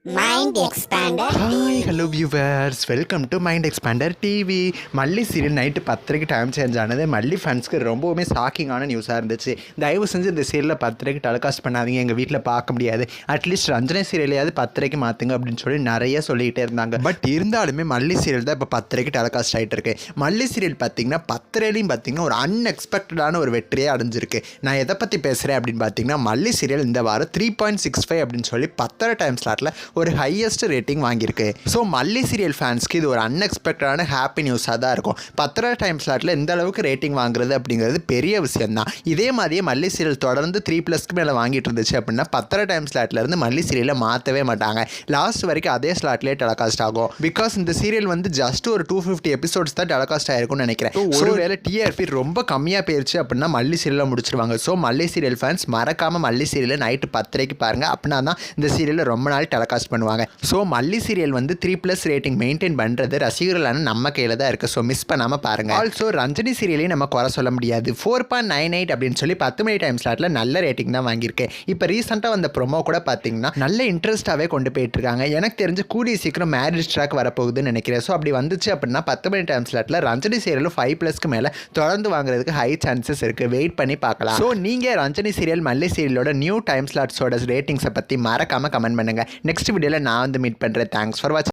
Mind Expander hi hello viewers, welcome to mind expander TV. மல்லி serial night 10:30 time change ஆனது மல்லி ஃபேன்ஸ்க்கு ரொம்பவுமே ஷாக்கிங்கான நியூஸாக இருந்துச்சு. தயவு செஞ்சு இந்த சீரியலில் 10:30 டெலிகாஸ்ட் பண்ணாதீங்க, எங்கள் வீட்டில் பார்க்க முடியாது, அட்லீஸ்ட் ரஞ்சனை சீரியலையாவது 10:30 மாற்றுங்க அப்படின்னு சொல்லி நிறைய சொல்லிக்கிட்டே இருந்தாங்க. பட் இருந்தாலுமே மல்லி சீரியல் தான் இப்போ 10:30 டெலிகாஸ்ட் ஆகிட்டு இருக்கு. மல்லி சீரியல் பார்த்தீங்கன்னா 10:30லையும் பார்த்தீங்கன்னா ஒரு அன்எக்ஸ்பெக்டடான ஒரு வெற்றியே அடைஞ்சிருக்கு. நான் எதை பற்றி பேசுகிறேன் அப்படின்னு பார்த்தீங்கன்னா, மல்லி சீரியல் இந்த வாரம் 3.65 அப்படின்னு சொல்லி 10:30 டைம் ஸ்லாட்டில் ஒரு ஹையஸ்ட் ரேட்டிங் வாங்கியிருக்கு. ஸோ மல்லி சீரியல் ஃபேன்ஸ்க்கு இது ஒரு அன்எக்ஸ்பெக்டடான ஹாப்பி நியூஸாக தான் இருக்கும். 10:30 டைம் ஸ்லாட்டில் இந்த அளவுக்கு ரேட்டிங் வாங்குறது அப்படிங்கிறது பெரிய விஷயம் தான். இதே மாதிரியே மல்லி சீரியல் தொடர்ந்து 3+ மேலே வாங்கிட்டு இருந்துச்சு அப்படின்னா 10:30 டைம் ஸ்லாட்லேருந்து மல்லி சீரியலை மாற்றவே மாட்டாங்க. லாஸ்ட் வரைக்கும் அதே ஸ்லாட்லேயே டெலிகாஸ்ட் ஆகும். பிகாஸ் இந்த சீரியல் வந்து ஜஸ்ட் ஒரு 250 எபிசோட்ஸ் தான் டெலிகாஸ்ட் ஆயிருக்கும்னு நினைக்கிறேன். ஒருவேளை டிஆர்பி ரொம்ப கம்மியாக போயிருச்சு அப்படின்னா மல்லி சீரியலை முடிச்சிருவாங்க. ஸோ மல்லி சீரியல் ஃபேன்ஸ் மறக்காமல் மல்லி சீரியலை நைட்டு 10:30 பாருங்கள். அப்படின்னா தான் இந்த சீரியலை ரொம்ப நாள் டெலிகாஸ்ட் பண்ணுவாங்க. ஸோ மல்லி சீரியல் வந்து 3+ ரேட்டிங் மெயின்டைன் பண்ணுறது ரசிகர்களான நம்ம கையில் தான் இருக்குது. ஸோ மிஸ் பண்ணாமல் பாருங்கள். ஆல்சோ ரஞ்சனி சீரியலையும் நம்ம குறை சொல்ல முடியாது. 4.98 அப்படின்னு சொல்லி 10 மணி டைம் ஸ்லாட்டில் நல்ல ரேட்டிங் தான் வாங்கியிருக்கேன். இப்போ ரீசெண்டாக வந்த ப்ரொமோ கூட பார்த்தீங்கன்னா நல்ல இன்ட்ரெஸ்ட்டாகவே கொண்டு போயிட்டுருக்காங்க. எனக்கு தெரிஞ்சு கூடிய சீக்கிரம் மேரேஜ் ட்ராக் வரப்போகுதுன்னு நினைக்கிறேன். ஸோ அப்படி வந்துச்சு அப்படின்னா 10 மணி டைம் ஸ்லாட்டில் ரஞ்சனி சீரியலும் 5+க்கு மேலே தொடர்ந்து வாங்குறதுக்கு ஹை சான்சஸ் இருக்குது. வெயிட் பண்ணி பார்க்கலாம். ஸோ நீங்கள் ரஞ்சனி சீரியல் மல்லி சீரியலோட நியூ டைம் ஸ்லாட்ஸோட ரேட்டிங்ஸை பற்றி மறக்காமல் கமெண்ட் பண்ணுங்கள். நெக்ஸ்ட் வீடியோவில் நான் வந்து மீட் பண்ணுறேன். தேங்க்ஸ் ஃபார் வாட்சிங்.